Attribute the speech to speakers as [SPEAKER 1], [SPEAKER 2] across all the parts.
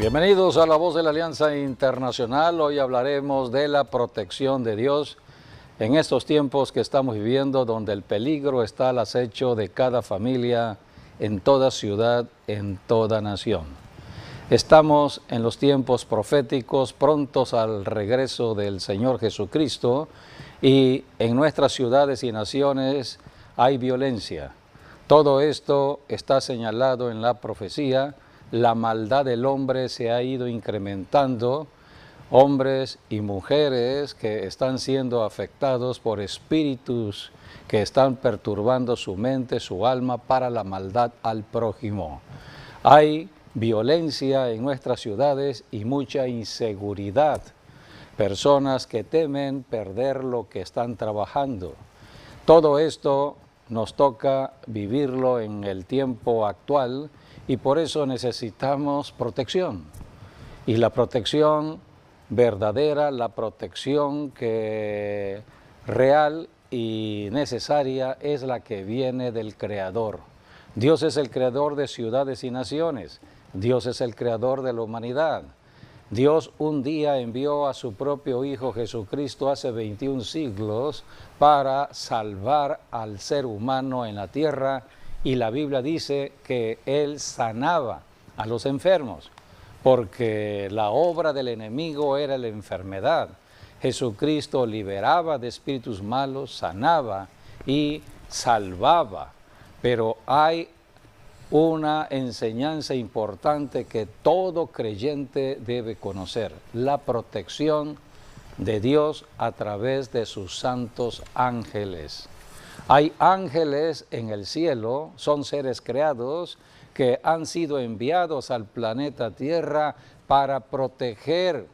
[SPEAKER 1] Bienvenidos a La Voz de la Alianza Internacional. Hoy hablaremos de la protección de Dios en estos tiempos que estamos viviendo, donde el peligro está al acecho de cada familia, en toda ciudad, en toda nación. Estamos en los tiempos proféticos, prontos al regreso del Señor Jesucristo, y en nuestras ciudades y naciones hay violencia. Todo esto está señalado en la profecía. La maldad del hombre se ha ido incrementando, hombres y mujeres que están siendo afectados por espíritus que están perturbando su mente, su alma, para la maldad al prójimo. Hay violencia en nuestras ciudades y mucha inseguridad, personas que temen perder lo que están trabajando. Todo esto nos toca vivirlo en el tiempo actual, y por eso necesitamos protección. Y la protección verdadera, la protección que real y necesaria, es la que viene del Creador. Dios es el creador de ciudades y naciones. Dios es el creador de la humanidad. Dios un día envió a su propio Hijo Jesucristo hace 21 siglos para salvar al ser humano en la tierra. Y la Biblia dice que Él sanaba a los enfermos, porque la obra del enemigo era la enfermedad. Jesucristo liberaba de espíritus malos, sanaba y salvaba. Pero hay una enseñanza importante que todo creyente debe conocer: la protección de Dios a través de sus santos ángeles. Hay ángeles en el cielo, son seres creados que han sido enviados al planeta Tierra para proteger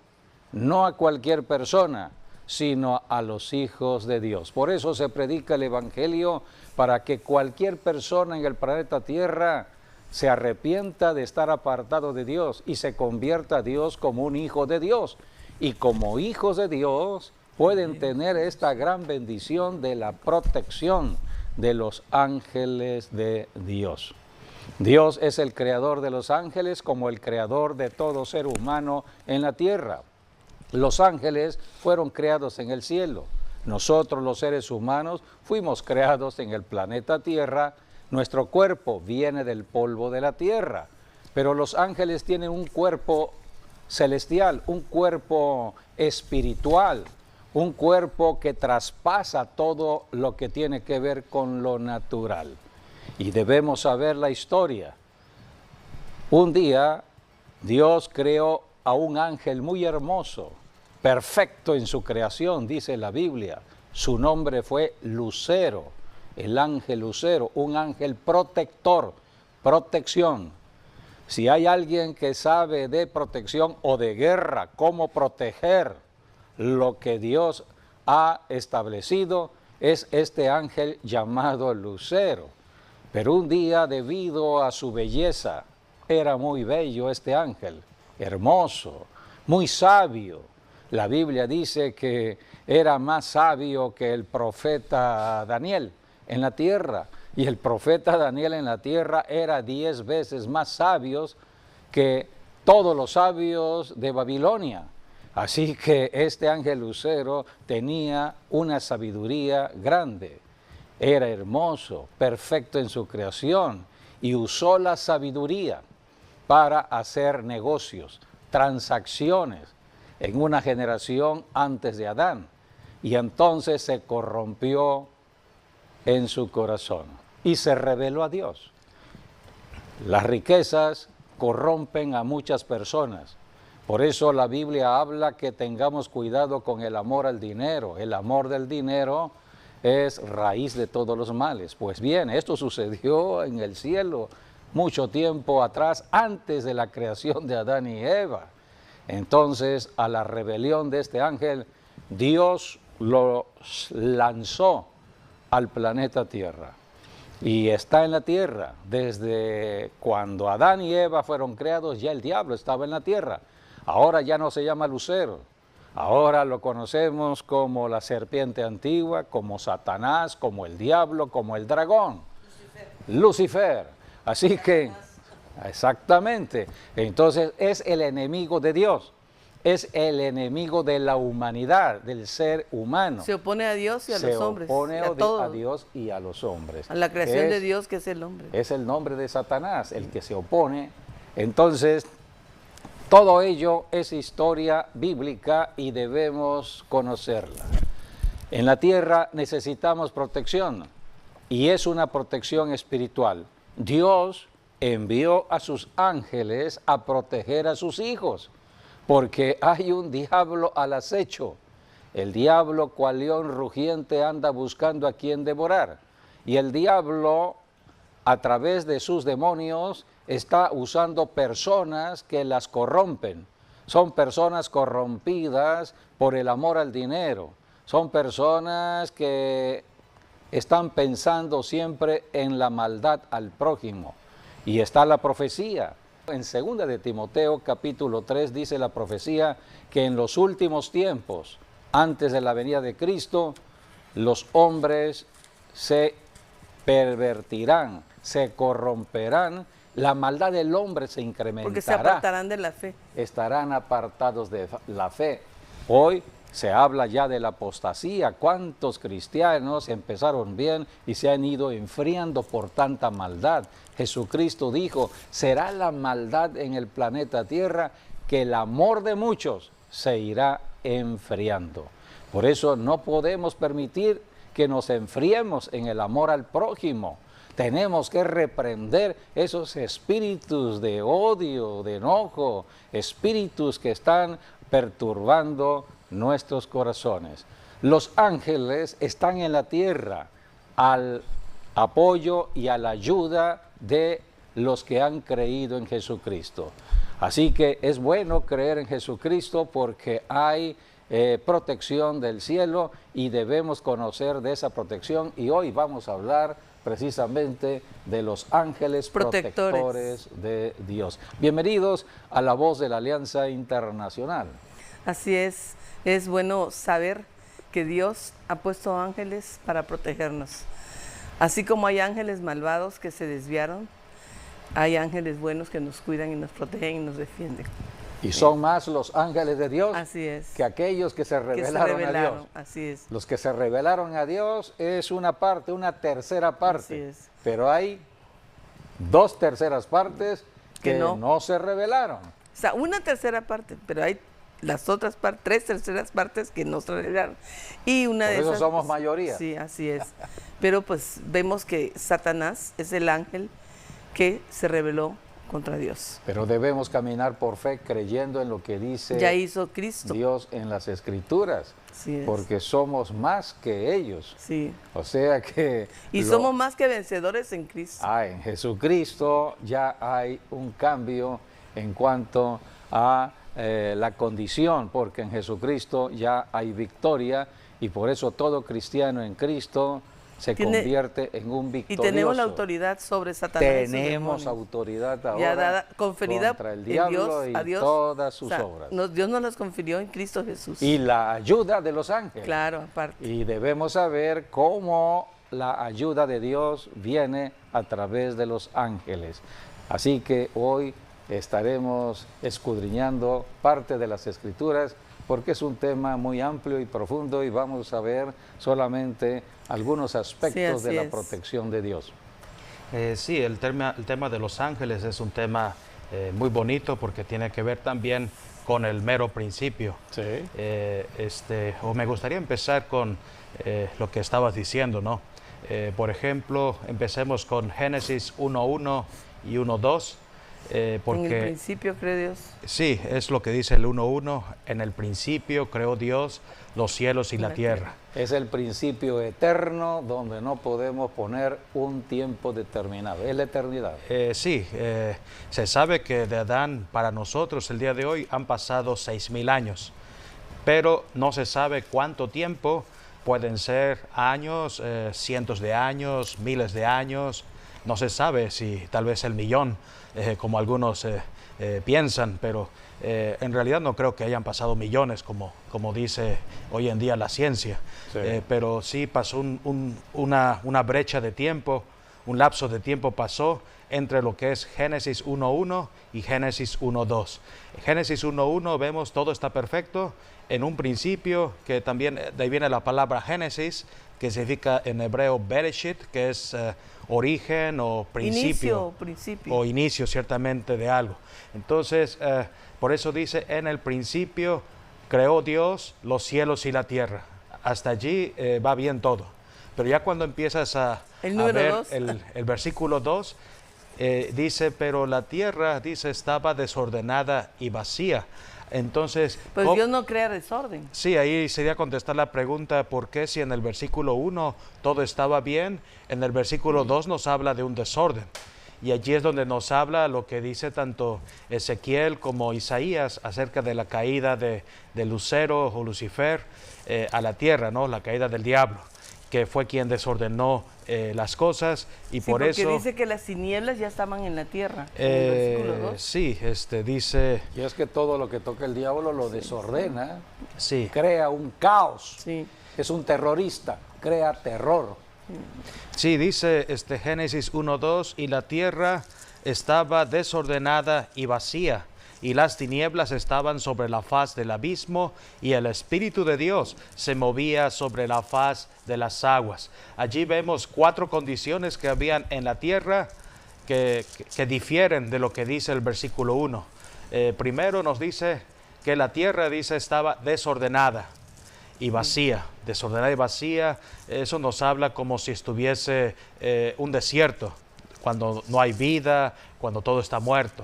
[SPEAKER 1] no a cualquier persona, sino a los hijos de Dios. Por eso se predica el Evangelio, para que cualquier persona en el planeta Tierra se arrepienta de estar apartado de Dios y se convierta a Dios como un hijo de Dios. Y como hijos de Dios pueden tener esta gran bendición de la protección de los ángeles de Dios. Dios es el creador de los ángeles, como el creador de todo ser humano en la tierra. Los ángeles fueron creados en el cielo. Nosotros, los seres humanos, fuimos creados en el planeta Tierra. Nuestro cuerpo viene del polvo de la tierra, pero los ángeles tienen un cuerpo celestial, un cuerpo espiritual, un cuerpo que traspasa todo lo que tiene que ver con lo natural. Y debemos saber la historia. Un día Dios creó a un ángel muy hermoso, perfecto en su creación, dice la Biblia. Su nombre fue Lucero, el ángel Lucero, un ángel protector, protección. Si hay alguien que sabe de protección o de guerra, cómo proteger lo que Dios ha establecido, es este ángel llamado Lucero. Pero un día, debido a su belleza, era muy bello este ángel, hermoso, muy sabio. La Biblia dice que era más sabio que el profeta Daniel en la tierra. Y el profeta Daniel en la tierra era 10 veces más sabio que todos los sabios de Babilonia. Así que este ángel Lucero tenía una sabiduría grande. Era hermoso, perfecto en su creación, y usó la sabiduría para hacer negocios, transacciones en una generación antes de Adán. Y entonces se corrompió en su corazón y se rebeló a Dios. Las riquezas corrompen a muchas personas. Por eso la Biblia habla que tengamos cuidado con el amor al dinero. El amor del dinero es raíz de todos los males. Pues bien, esto sucedió en el cielo mucho tiempo atrás, antes de la creación de Adán y Eva. Entonces, a la rebelión de este ángel, Dios lo lanzó al planeta Tierra. Y está en la tierra. Desde cuando Adán y Eva fueron creados, ya el diablo estaba en la tierra. Ahora ya no se llama Lucero. Ahora lo conocemos como la serpiente antigua, como Satanás, como el diablo, como el dragón. Lucifer. Así que Exactamente. Entonces es el enemigo de Dios, es el enemigo de la humanidad, del ser humano.
[SPEAKER 2] Se opone a Dios y a los hombres.
[SPEAKER 1] Se opone
[SPEAKER 2] a todo,
[SPEAKER 1] a Dios y a los hombres.
[SPEAKER 2] a la creación de Dios, que es el hombre.
[SPEAKER 1] Es el nombre de Satanás, el que se opone. Entonces, todo ello es historia bíblica y debemos conocerla. En la tierra necesitamos protección y es una protección espiritual. Dios envió a sus ángeles a proteger a sus hijos, porque hay un diablo al acecho. El diablo, cual león rugiente, anda buscando a quien devorar. Y el diablo, a través de sus demonios, está usando personas que las corrompen. Son personas corrompidas por el amor al dinero. Son personas que están pensando siempre en la maldad al prójimo. Y está la profecía. En 2 de Timoteo capítulo 3 dice la profecía que en los últimos tiempos, antes de la venida de Cristo, los hombres se pervertirán, se corromperán, la maldad del hombre se incrementará.
[SPEAKER 2] Porque se apartarán de la fe.
[SPEAKER 1] Estarán apartados de la fe. Hoy se habla ya de la apostasía. ¿Cuántos cristianos empezaron bien y se han ido enfriando por tanta maldad? Jesucristo dijo, será la maldad en el planeta Tierra que el amor de muchos se irá enfriando. Por eso no podemos permitir que nos enfriemos en el amor al prójimo. Tenemos que reprender esos espíritus de odio, de enojo, espíritus que están perturbando nuestros corazones. Los ángeles están en la tierra al apoyo y a la ayuda de los que han creído en Jesucristo. Así que es bueno creer en Jesucristo porque hay protección del cielo y debemos conocer de esa protección, y hoy vamos a hablar precisamente de los ángeles protectores de Dios. Bienvenidos a La Voz de la Alianza Internacional.
[SPEAKER 2] Así es bueno saber que Dios ha puesto ángeles para protegernos. Así como hay ángeles malvados que se desviaron, hay ángeles buenos que nos cuidan y nos protegen y nos defienden.
[SPEAKER 1] Y son más los ángeles de Dios
[SPEAKER 2] que
[SPEAKER 1] aquellos que se rebelaron a Dios.
[SPEAKER 2] Así es.
[SPEAKER 1] Los que se rebelaron a Dios es una parte, una tercera parte.
[SPEAKER 2] Así es.
[SPEAKER 1] Pero hay 2 terceras partes que no se rebelaron.
[SPEAKER 2] O sea, una tercera parte, pero hay las otras 3 terceras partes que no se rebelaron. Y una
[SPEAKER 1] Por
[SPEAKER 2] de
[SPEAKER 1] eso
[SPEAKER 2] esas,
[SPEAKER 1] somos mayoría.
[SPEAKER 2] Sí, así es. Pero pues vemos que Satanás es el ángel que se rebeló contra Dios.
[SPEAKER 1] Pero debemos caminar por fe creyendo en lo que dice
[SPEAKER 2] ya hizo Cristo.
[SPEAKER 1] Dios en las Escrituras, porque somos más que ellos.
[SPEAKER 2] Sí.
[SPEAKER 1] O sea que...
[SPEAKER 2] Y somos más que vencedores en Cristo.
[SPEAKER 1] En Jesucristo ya hay un cambio en cuanto a la condición, porque en Jesucristo ya hay victoria y por eso todo cristiano en Cristo se convierte en un victorioso.
[SPEAKER 2] Y tenemos la autoridad sobre Satanás.
[SPEAKER 1] Tenemos autoridad ahora
[SPEAKER 2] ya dada, conferida
[SPEAKER 1] contra el diablo y todas sus obras.
[SPEAKER 2] Dios nos las confirió en Cristo Jesús.
[SPEAKER 1] Y la ayuda de los ángeles.
[SPEAKER 2] Claro, aparte.
[SPEAKER 1] Y debemos saber cómo la ayuda de Dios viene a través de los ángeles. Así que hoy estaremos escudriñando parte de las Escrituras, porque es un tema muy amplio y profundo y vamos a ver solamente algunos aspectos de la protección de Dios.
[SPEAKER 3] Sí, el tema de los ángeles es un tema muy bonito porque tiene que ver también con el mero principio.
[SPEAKER 1] Sí.
[SPEAKER 3] Me gustaría empezar con lo que estabas diciendo, ¿no? Por ejemplo, empecemos con Génesis 1.1 y 1.2.
[SPEAKER 2] Porque, en el principio creó Dios.
[SPEAKER 3] Sí, es lo que dice el 1.1. En el principio creó Dios los cielos y la tierra.
[SPEAKER 1] Es el principio eterno donde no podemos poner un tiempo determinado. Es la eternidad.
[SPEAKER 3] Sí, se sabe que de Adán para nosotros el día de hoy han pasado 6,000 años. Pero no se sabe cuánto tiempo, pueden ser años, cientos de años, miles de años. No se sabe si tal vez el millón, como algunos piensan, pero en realidad no creo que hayan pasado millones, como dice hoy en día la ciencia. Sí. Pero sí pasó una brecha de tiempo un lapso de tiempo pasó entre lo que es Génesis 1.1 y Génesis 1.2. En Génesis 1.1 vemos todo está perfecto en un principio, que también de ahí viene la palabra Génesis, que significa en hebreo Bereshit, que es origen o principio.
[SPEAKER 2] Principio.
[SPEAKER 3] O inicio ciertamente de algo. Entonces, por eso dice, en el principio creó Dios los cielos y la tierra. Hasta allí va bien todo. Pero ya cuando empiezas a ver el versículo 2, dice, pero la tierra, dice, estaba desordenada y vacía. Entonces,
[SPEAKER 2] pues Dios no crea desorden.
[SPEAKER 3] Sí, ahí sería contestar la pregunta, ¿por qué si en el versículo 1 todo estaba bien? En el versículo 2 nos habla de un desorden. Y allí es donde nos habla lo que dice tanto Ezequiel como Isaías acerca de la caída de Lucero o Lucifer a la tierra, ¿no? La caída del diablo, que fue quien desordenó las cosas, y
[SPEAKER 2] sí,
[SPEAKER 3] por eso...
[SPEAKER 2] porque dice que las tinieblas ya estaban en la tierra, en el versículo 2.
[SPEAKER 3] Sí, dice...
[SPEAKER 1] Y es que todo lo que toca el diablo lo desordena,
[SPEAKER 3] sí.
[SPEAKER 1] Crea un caos,
[SPEAKER 2] sí.
[SPEAKER 1] Es un terrorista, crea terror.
[SPEAKER 3] Sí, dice Génesis 1.2, y la tierra estaba desordenada y vacía, y las tinieblas estaban sobre la faz del abismo, y el Espíritu de Dios se movía sobre la faz de las aguas. Allí vemos 4 condiciones que habían en la tierra que difieren de lo que dice el versículo 1. Primero nos dice que la tierra, dice, estaba desordenada y vacía. Desordenada y vacía, eso nos habla como si estuviese un desierto, cuando no hay vida, cuando todo está muerto.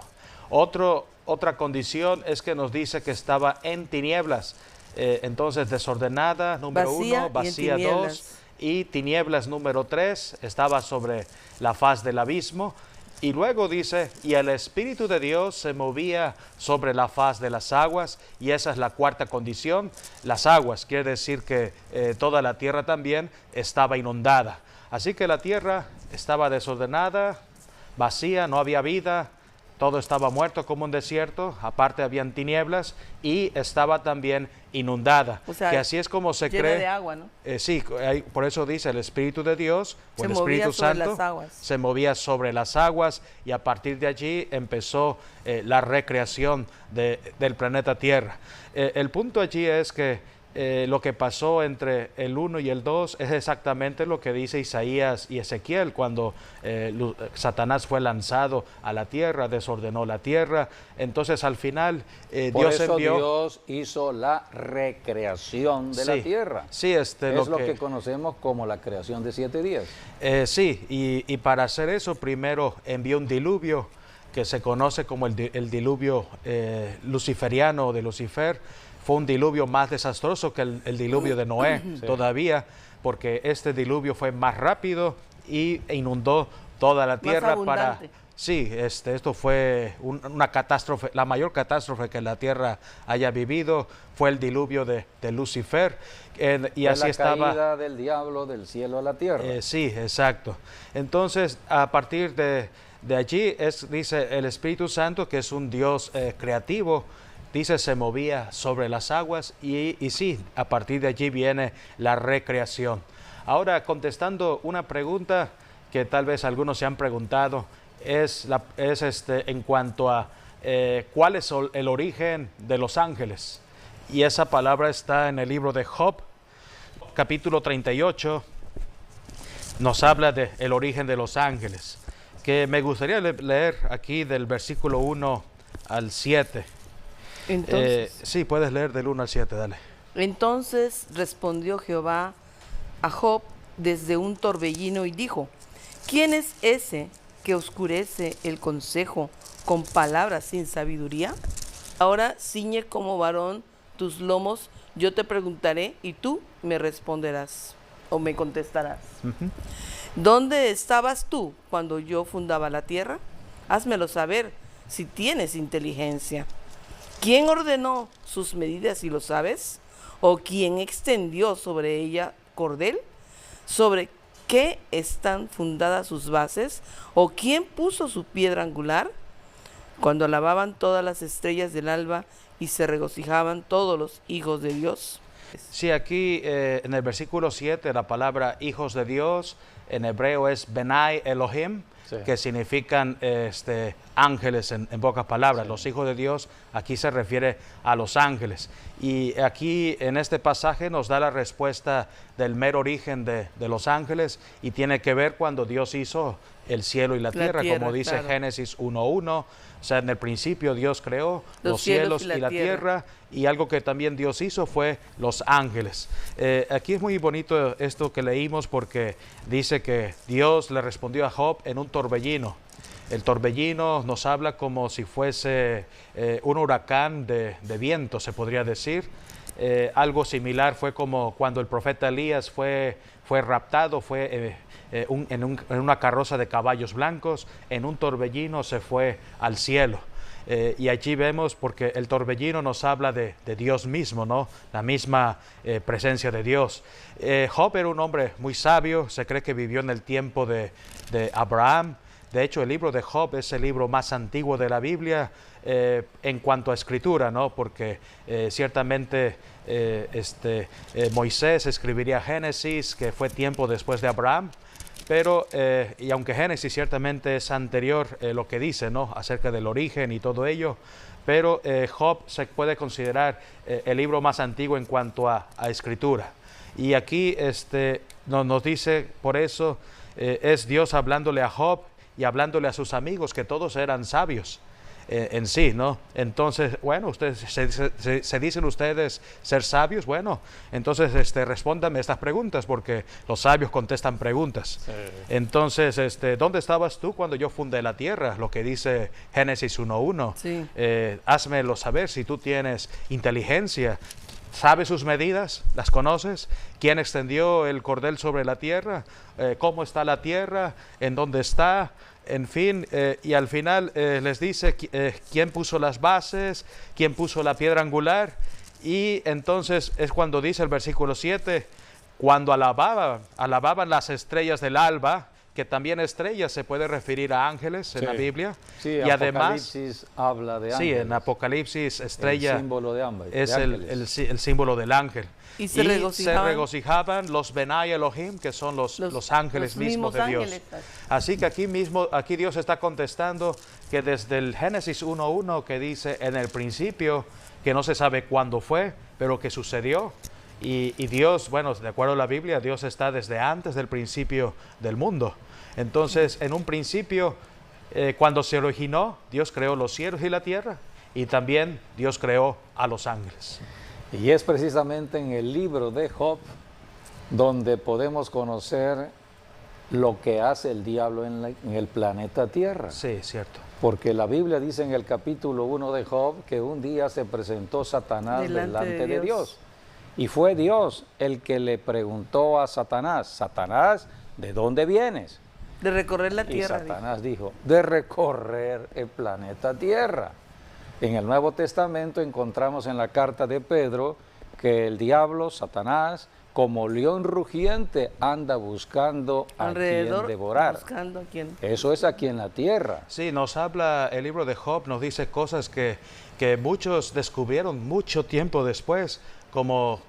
[SPEAKER 3] Otra condición es que nos dice que estaba en tinieblas. Entonces, desordenada, número 1, vacía 2, y tinieblas número 3, estaba sobre la faz del abismo. Y luego dice, y el Espíritu de Dios se movía sobre la faz de las aguas, y esa es la 4ª condición. Las aguas, quiere decir que toda la tierra también estaba inundada. Así que la tierra estaba desordenada, vacía, no había vida, todo estaba muerto como un desierto, aparte habían tinieblas, y estaba también inundada.
[SPEAKER 2] O sea,
[SPEAKER 3] que así es como se
[SPEAKER 2] llena
[SPEAKER 3] cree.
[SPEAKER 2] de agua, ¿no?
[SPEAKER 3] Sí, por eso dice el Espíritu de Dios, o el Espíritu Santo, se movía sobre las aguas, y a partir de allí empezó la recreación del planeta Tierra. El punto allí es que lo que pasó entre el 1 y el 2 es exactamente lo que dice Isaías y Ezequiel cuando Satanás fue lanzado a la tierra, desordenó la tierra. Entonces al final
[SPEAKER 1] Dios hizo la recreación de la tierra.
[SPEAKER 3] Sí,
[SPEAKER 1] es lo que conocemos como la creación de 7 días.
[SPEAKER 3] Sí, y para hacer eso primero envió un diluvio que se conoce como el diluvio luciferiano de Lucifer. Fue un diluvio más desastroso que el diluvio de Noé todavía, porque este diluvio fue más rápido e inundó toda la tierra. Sí, esto fue una catástrofe, la mayor catástrofe que la tierra haya vivido fue el diluvio de Lucifer. Y
[SPEAKER 1] fue
[SPEAKER 3] así
[SPEAKER 1] la
[SPEAKER 3] estaba
[SPEAKER 1] caída del diablo del cielo a la tierra.
[SPEAKER 3] Sí, exacto. Entonces, a partir de allí, dice el Espíritu Santo, que es un Dios creativo, dice, se movía sobre las aguas, y sí, a partir de allí viene la recreación. Ahora, contestando una pregunta que tal vez algunos se han preguntado, es en cuanto a cuál es el origen de los ángeles. Y esa palabra está en el libro de Job, capítulo 38, nos habla del origen de los ángeles, que me gustaría leer aquí del versículo 1 al 7.
[SPEAKER 2] Entonces,
[SPEAKER 3] sí, puedes leer del 1 al 7, dale.
[SPEAKER 2] Entonces respondió Jehová a Job desde un torbellino y dijo, ¿quién es ese que oscurece el consejo con palabras sin sabiduría? Ahora ciñe como varón tus lomos, yo te preguntaré y tú me responderás o me contestarás. ¿Dónde estabas tú cuando yo fundaba la tierra? Házmelo saber si tienes inteligencia. ¿Quién ordenó sus medidas, si lo sabes? ¿O quién extendió sobre ella cordel? ¿Sobre qué están fundadas sus bases? ¿O quién puso su piedra angular? Cuando alababan todas las estrellas del alba y se regocijaban todos los hijos de Dios.
[SPEAKER 3] Sí, aquí en el versículo 7 la palabra hijos de Dios en hebreo es Benai Elohim,
[SPEAKER 1] Sí.
[SPEAKER 3] que significan ángeles en pocas palabras.
[SPEAKER 1] Sí.
[SPEAKER 3] Los hijos de Dios aquí se refiere a los ángeles. Y aquí en este pasaje nos da la respuesta del mero origen de los ángeles y tiene que ver cuando Dios hizo el cielo y la tierra, como dice
[SPEAKER 2] claro.
[SPEAKER 3] Génesis 1:1. O sea, en el principio Dios creó los cielos y la tierra, y algo que también Dios hizo fue los ángeles. Aquí es muy bonito esto que leímos porque dice que Dios le respondió a Job en un torbellino. El torbellino nos habla como si fuese un huracán de viento, se podría decir. Algo similar fue como cuando el profeta Elías fue raptado, en una carroza de caballos blancos, en un torbellino se fue al cielo. Y allí vemos, porque el torbellino nos habla de Dios mismo, ¿no? La misma presencia de Dios. Job era un hombre muy sabio, se cree que vivió en el tiempo de Abraham. De hecho, el libro de Job es el libro más antiguo de la Biblia en cuanto a escritura, ¿no? Porque ciertamente Moisés escribiría Génesis, que fue tiempo después de Abraham. Pero, y aunque Génesis ciertamente es anterior lo que dice, ¿no? Acerca del origen y todo ello, pero Job se puede considerar el libro más antiguo en cuanto a escritura. Y aquí nos dice, por eso, es Dios hablándole a Job y hablándole a sus amigos, que todos eran sabios en sí, ¿no? Entonces, bueno, ustedes se dicen ustedes ser sabios. Bueno, entonces respóndame estas preguntas, porque los sabios contestan preguntas.
[SPEAKER 1] Sí.
[SPEAKER 3] Entonces, ¿dónde estabas tú cuando yo fundé la tierra? Lo que dice Génesis 1:1.
[SPEAKER 2] Sí.
[SPEAKER 3] Házmelo saber si tú tienes inteligencia. ¿Sabes sus medidas? ¿Las conoces? ¿Quién extendió el cordel sobre la tierra? ¿Cómo está la tierra? ¿En dónde está? En fin, y al final les dice quién puso las bases, quién puso la piedra angular. Y entonces es cuando dice el versículo 7, cuando alababan las estrellas del alba, que también estrellas se puede referir a ángeles en la Biblia.
[SPEAKER 1] Sí,
[SPEAKER 3] y además,
[SPEAKER 1] Apocalipsis habla de
[SPEAKER 3] sí,
[SPEAKER 1] ángeles.
[SPEAKER 3] en Apocalipsis estrella
[SPEAKER 1] El símbolo de ángeles.
[SPEAKER 3] es el símbolo del ángel.
[SPEAKER 2] Y se
[SPEAKER 3] regocijaban los Benai Elohim, que son los ángeles mismos de Dios.
[SPEAKER 2] Ángeles.
[SPEAKER 3] Así que aquí Dios está contestando que desde el Génesis 1:1, que dice en el principio, que no se sabe cuándo fue, pero que sucedió. Y Dios, bueno, de acuerdo a la Biblia, Dios está desde antes del principio del mundo. Entonces, en un principio, cuando se originó, Dios creó los cielos y la tierra, y también Dios creó a los ángeles.
[SPEAKER 1] Y es precisamente en el libro de Job donde podemos conocer lo que hace el diablo en el planeta Tierra.
[SPEAKER 3] Sí, cierto.
[SPEAKER 1] Porque la Biblia dice en el capítulo 1 de Job que un día se presentó Satanás delante de Dios. Y fue Dios el que le preguntó a Satanás, Satanás, ¿de dónde vienes?
[SPEAKER 2] De recorrer la tierra.
[SPEAKER 1] Y Satanás dijo, de recorrer el planeta Tierra. En el Nuevo Testamento encontramos en la carta de Pedro que el diablo, Satanás, como león rugiente, anda buscando a quien devorar.
[SPEAKER 2] Buscando a quien.
[SPEAKER 1] Eso es aquí en la tierra.
[SPEAKER 3] Sí, nos habla el libro de Job, nos dice cosas que muchos descubrieron mucho tiempo después, como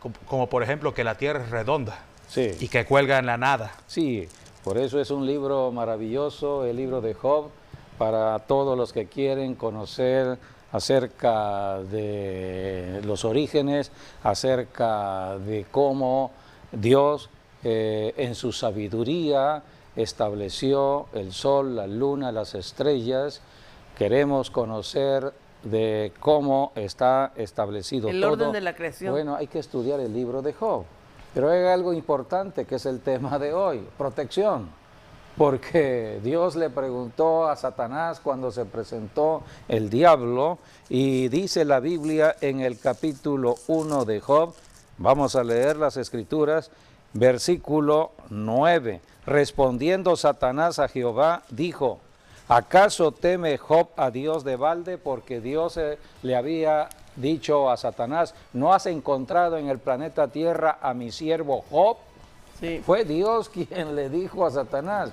[SPEAKER 3] por ejemplo que la tierra es redonda,
[SPEAKER 1] Sí.
[SPEAKER 3] y que cuelga en la nada.
[SPEAKER 1] Sí, por eso es un libro maravilloso, el libro de Job, para todos los que quieren conocer acerca de los orígenes, acerca de cómo Dios en su sabiduría estableció el sol, la luna, las estrellas. Queremos conocer de cómo está establecido
[SPEAKER 2] el
[SPEAKER 1] todo.
[SPEAKER 2] orden de la creación.
[SPEAKER 1] Bueno, hay que estudiar el libro de Job. Pero hay algo importante que es el tema de hoy, protección. Porque Dios le preguntó a Satanás cuando se presentó el diablo, y dice la Biblia en el capítulo 1 de Job, vamos a leer las escrituras, versículo 9. Respondiendo Satanás a Jehová, dijo, ¿acaso teme Job a Dios de balde? Porque Dios le había dicho a Satanás, ¿no has encontrado en el planeta Tierra a mi siervo Job?
[SPEAKER 2] Sí.
[SPEAKER 1] Fue Dios quien le dijo a Satanás.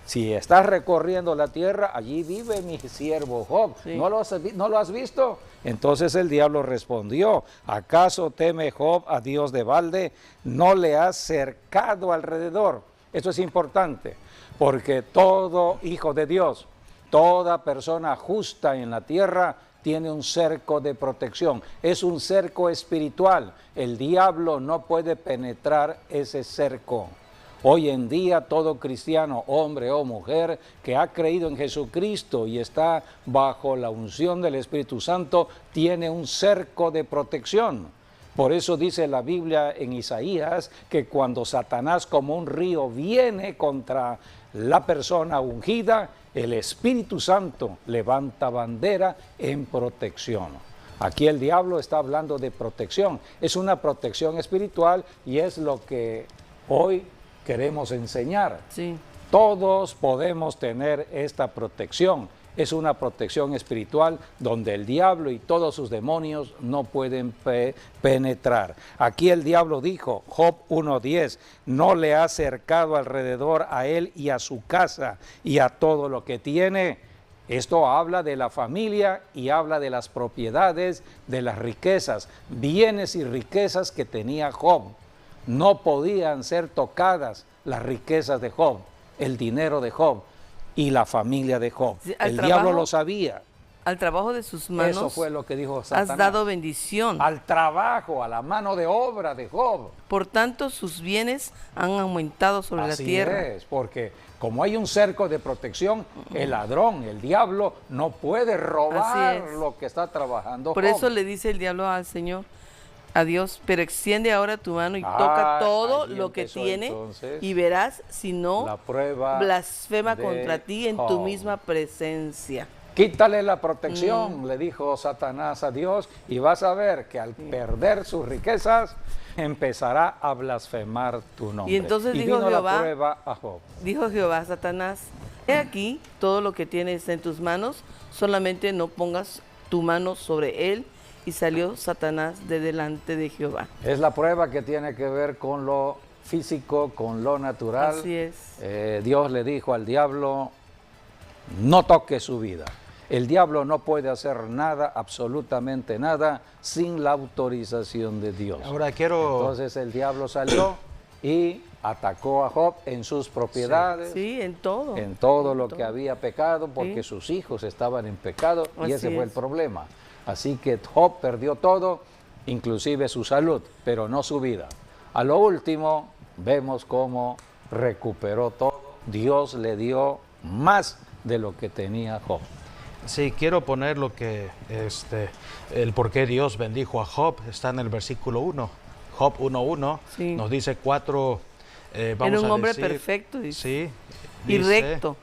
[SPEAKER 1] si estás recorriendo la tierra, allí vive mi siervo Job.
[SPEAKER 2] Sí.
[SPEAKER 1] ¿No lo has visto? Entonces el diablo respondió, ¿acaso teme Job a Dios de balde? ¿No le has cercado alrededor? Esto es importante, porque todo hijo de Dios, toda persona justa en la tierra, tiene un cerco de protección, es un cerco espiritual. El diablo no puede penetrar ese cerco. Hoy en día todo cristiano, hombre o mujer, que ha creído en Jesucristo y está bajo la unción del Espíritu Santo, tiene un cerco de protección. Por eso dice la Biblia en Isaías que cuando Satanás como un río viene contra la persona ungida, el Espíritu Santo levanta bandera en protección. Aquí el diablo está hablando de protección. Es una protección espiritual y es lo que hoy queremos enseñar.
[SPEAKER 2] Sí.
[SPEAKER 1] Todos podemos tener esta protección. Es una protección espiritual donde el diablo y todos sus demonios no pueden penetrar. Aquí el diablo dijo, Job 1:10, no le ha cercado alrededor a él y a su casa y a todo lo que tiene. Esto habla de la familia y habla de las propiedades, de las riquezas, bienes y riquezas que tenía Job. No podían ser tocadas las riquezas de Job, el dinero de Job y la familia de Job.
[SPEAKER 2] Sí,
[SPEAKER 1] el diablo lo sabía.
[SPEAKER 2] Al trabajo de sus manos
[SPEAKER 1] Eso fue lo que dijo Satanás.
[SPEAKER 2] has dado bendición.
[SPEAKER 1] Al trabajo, a la mano de obra de Job.
[SPEAKER 2] Por tanto, sus bienes han aumentado sobre la
[SPEAKER 1] Así
[SPEAKER 2] tierra.
[SPEAKER 1] es, porque como hay un cerco de protección, el ladrón, el diablo, no puede robar
[SPEAKER 2] Así es.
[SPEAKER 1] lo que está trabajando
[SPEAKER 2] Por
[SPEAKER 1] Job.
[SPEAKER 2] eso le dice el diablo al Señor, a Dios, pero extiende ahora tu mano y toca todo
[SPEAKER 1] allí
[SPEAKER 2] lo que
[SPEAKER 1] empezó
[SPEAKER 2] tiene
[SPEAKER 1] entonces
[SPEAKER 2] y verás si no
[SPEAKER 1] la prueba
[SPEAKER 2] blasfema
[SPEAKER 1] de
[SPEAKER 2] contra ti en tu
[SPEAKER 1] Job.
[SPEAKER 2] misma presencia.
[SPEAKER 1] Quítale la protección, le dijo Satanás a Dios, y vas a ver que al perder sus riquezas, empezará a blasfemar tu nombre.
[SPEAKER 2] Y entonces dijo
[SPEAKER 1] vino
[SPEAKER 2] Jehová,
[SPEAKER 1] la prueba a Job.
[SPEAKER 2] Dijo Jehová a Satanás, he aquí todo lo que tienes en tus manos, solamente no pongas tu mano sobre él. Y salió Satanás de delante de Jehová.
[SPEAKER 1] Es la prueba que tiene que ver con lo físico, con lo natural.
[SPEAKER 2] Así es.
[SPEAKER 1] Dios le dijo al diablo, no toque su vida. El diablo no puede hacer nada, absolutamente nada, sin la autorización de Dios.
[SPEAKER 3] Ahora quiero...
[SPEAKER 1] Entonces el diablo salió y atacó a Job en sus propiedades,
[SPEAKER 2] Sí, en todo.
[SPEAKER 1] en todo lo que había pecado, porque
[SPEAKER 2] Sí.
[SPEAKER 1] sus hijos estaban en pecado y
[SPEAKER 2] Así
[SPEAKER 1] ese fue el
[SPEAKER 2] es.
[SPEAKER 1] problema. Así que Job perdió todo, inclusive su salud, pero no su vida. A lo último, vemos cómo recuperó todo. Dios le dio más de lo que tenía Job.
[SPEAKER 3] Sí, quiero poner lo que, el por qué Dios bendijo a Job, está en el versículo 1. Job 1:1
[SPEAKER 2] Sí.
[SPEAKER 3] nos dice cuatro, vamos
[SPEAKER 2] Era un
[SPEAKER 3] a
[SPEAKER 2] hombre
[SPEAKER 3] decir,
[SPEAKER 2] perfecto, dice.
[SPEAKER 3] sí,
[SPEAKER 2] Y
[SPEAKER 3] dice,
[SPEAKER 2] recto,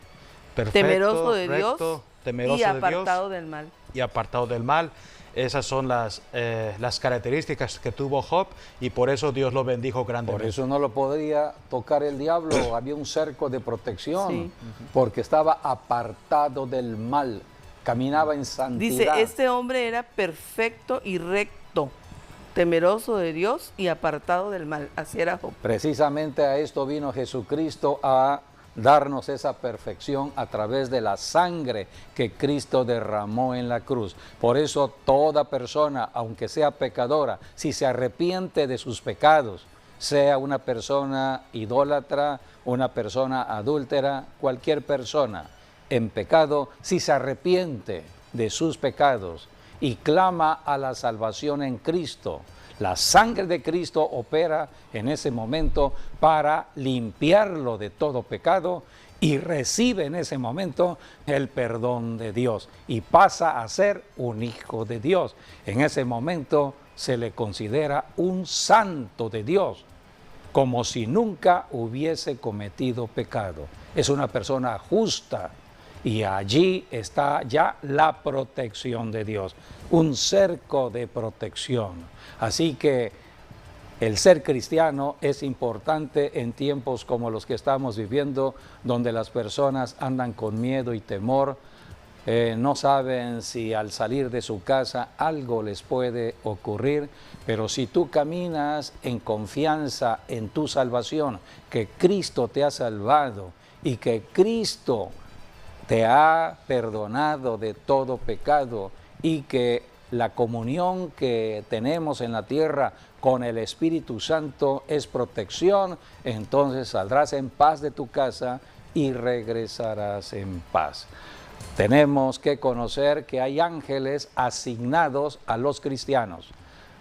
[SPEAKER 3] perfecto,
[SPEAKER 2] temeroso de
[SPEAKER 3] recto,
[SPEAKER 2] Dios
[SPEAKER 3] temeroso
[SPEAKER 2] y
[SPEAKER 3] de
[SPEAKER 2] apartado
[SPEAKER 3] Dios
[SPEAKER 2] del mal.
[SPEAKER 3] y apartado del mal. Esas son las características que tuvo Job y por eso Dios lo bendijo
[SPEAKER 1] Por
[SPEAKER 3] grandemente.
[SPEAKER 1] eso no lo podía tocar el diablo, había un cerco de protección,
[SPEAKER 2] Sí.
[SPEAKER 1] porque estaba apartado del mal, caminaba en santidad.
[SPEAKER 2] Dice, este hombre era perfecto y recto, temeroso de Dios y apartado del mal. Así era Job.
[SPEAKER 1] Precisamente a esto vino Jesucristo, a darnos esa perfección a través de la sangre que Cristo derramó en la cruz. Por eso toda persona, aunque sea pecadora, si se arrepiente de sus pecados, sea una persona idólatra, una persona adúltera, cualquier persona en pecado, si se arrepiente de sus pecados y clama a la salvación en Cristo, la sangre de Cristo opera en ese momento para limpiarlo de todo pecado y recibe en ese momento el perdón de Dios y pasa a ser un hijo de Dios. En ese momento se le considera un santo de Dios, como si nunca hubiese cometido pecado. Es una persona justa y allí está ya la protección de Dios, un cerco de protección. Así que el ser cristiano es importante en tiempos como los que estamos viviendo, donde las personas andan con miedo y temor, no saben si al salir de su casa algo les puede ocurrir, pero si tú caminas en confianza en tu salvación, que Cristo te ha salvado y que Cristo te ha perdonado de todo pecado y que la comunión que tenemos en la tierra con el Espíritu Santo es protección, entonces saldrás en paz de tu casa y regresarás en paz. Tenemos que conocer que hay ángeles asignados a los cristianos.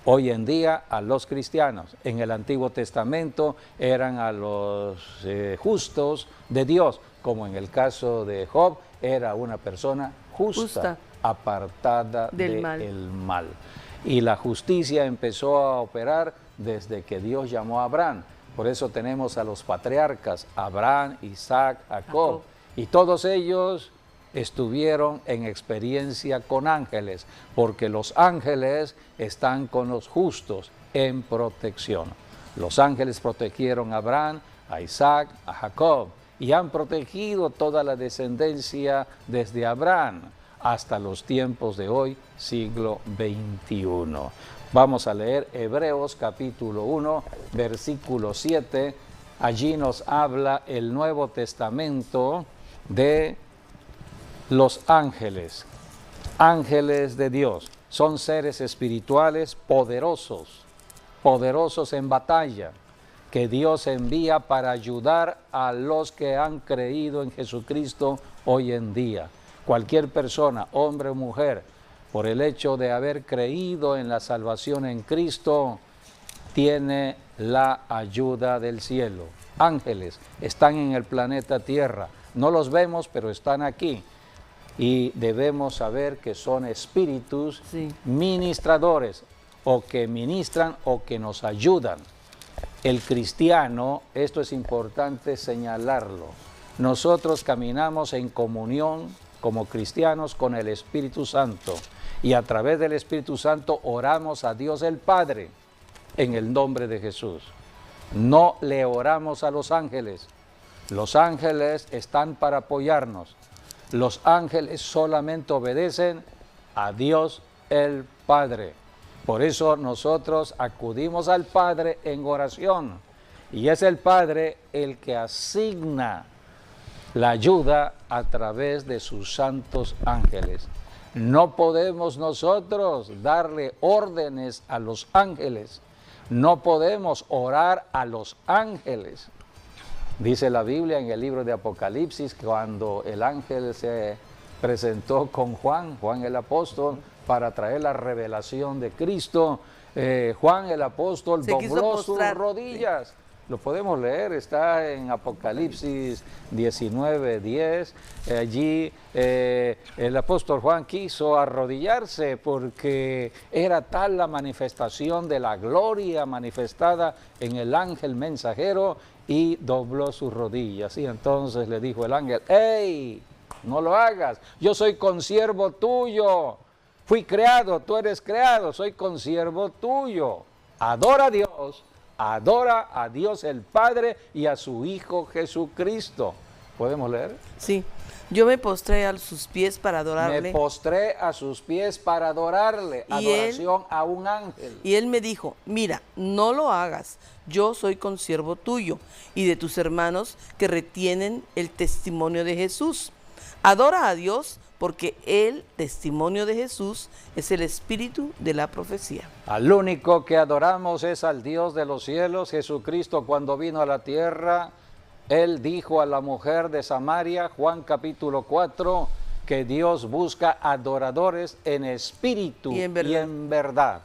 [SPEAKER 1] Hoy en día a los cristianos. En el Antiguo Testamento eran a los justos de Dios, como en el caso de Job, era una persona justa. Apartada del mal. Y la justicia empezó a operar desde que Dios llamó a Abraham. Por eso tenemos a los patriarcas, Abraham, Isaac, Jacob. Y todos ellos estuvieron en experiencia con ángeles, porque los ángeles están con los justos en protección. Los ángeles protegieron a Abraham, a Isaac, a Jacob, y han protegido toda la descendencia desde Abraham hasta los tiempos de hoy, siglo XXI. Vamos a leer Hebreos capítulo 1, versículo 7. Allí nos habla el Nuevo Testamento de los ángeles. Ángeles de Dios son seres espirituales poderosos en batalla, que Dios envía para ayudar a los que han creído en Jesucristo hoy en día. Cualquier persona, hombre o mujer, por el hecho de haber creído en la salvación en Cristo, tiene la ayuda del cielo. Ángeles están en el planeta Tierra. No los vemos, pero están aquí. Y debemos saber que son espíritus ministradores, o que ministran o que nos ayudan. El cristiano, esto es importante señalarlo, nosotros caminamos en comunión como cristianos con el Espíritu Santo, y a través del Espíritu Santo oramos a Dios el Padre en el nombre de Jesús. No le oramos a los ángeles. Los ángeles están para apoyarnos. Los ángeles solamente obedecen a Dios el Padre. Por eso nosotros acudimos al Padre en oración, y es el Padre el que asigna la ayuda a través de sus santos ángeles. No podemos nosotros darle órdenes a los ángeles, no podemos orar a los ángeles. Dice la Biblia en el libro de Apocalipsis, cuando el ángel se presentó con Juan el apóstol, para traer la revelación de Cristo, Juan el apóstol dobló sus rodillas. Lo podemos leer, está en Apocalipsis 19:10. Allí el apóstol Juan quiso arrodillarse porque era tal la manifestación de la gloria manifestada en el ángel mensajero, y dobló sus rodillas. Y entonces le dijo el ángel: ¡Ey! No lo hagas, yo soy consiervo tuyo. Fui creado, tú eres creado, soy consiervo tuyo. Adora a Dios. Adora a Dios el Padre y a su Hijo Jesucristo. ¿Podemos leer?
[SPEAKER 2] Sí. Yo me postré a sus pies para adorarle.
[SPEAKER 1] Me postré a sus pies para adorarle. Adoración a un ángel.
[SPEAKER 2] Y él me dijo: mira, no lo hagas. Yo soy consiervo tuyo y de tus hermanos que retienen el testimonio de Jesús. Adora a Dios, porque el testimonio de Jesús es el espíritu de la profecía.
[SPEAKER 1] Al único que adoramos es al Dios de los cielos. Jesucristo, cuando vino a la tierra, Él dijo a la mujer de Samaria, Juan capítulo 4, que Dios busca adoradores en espíritu y en verdad.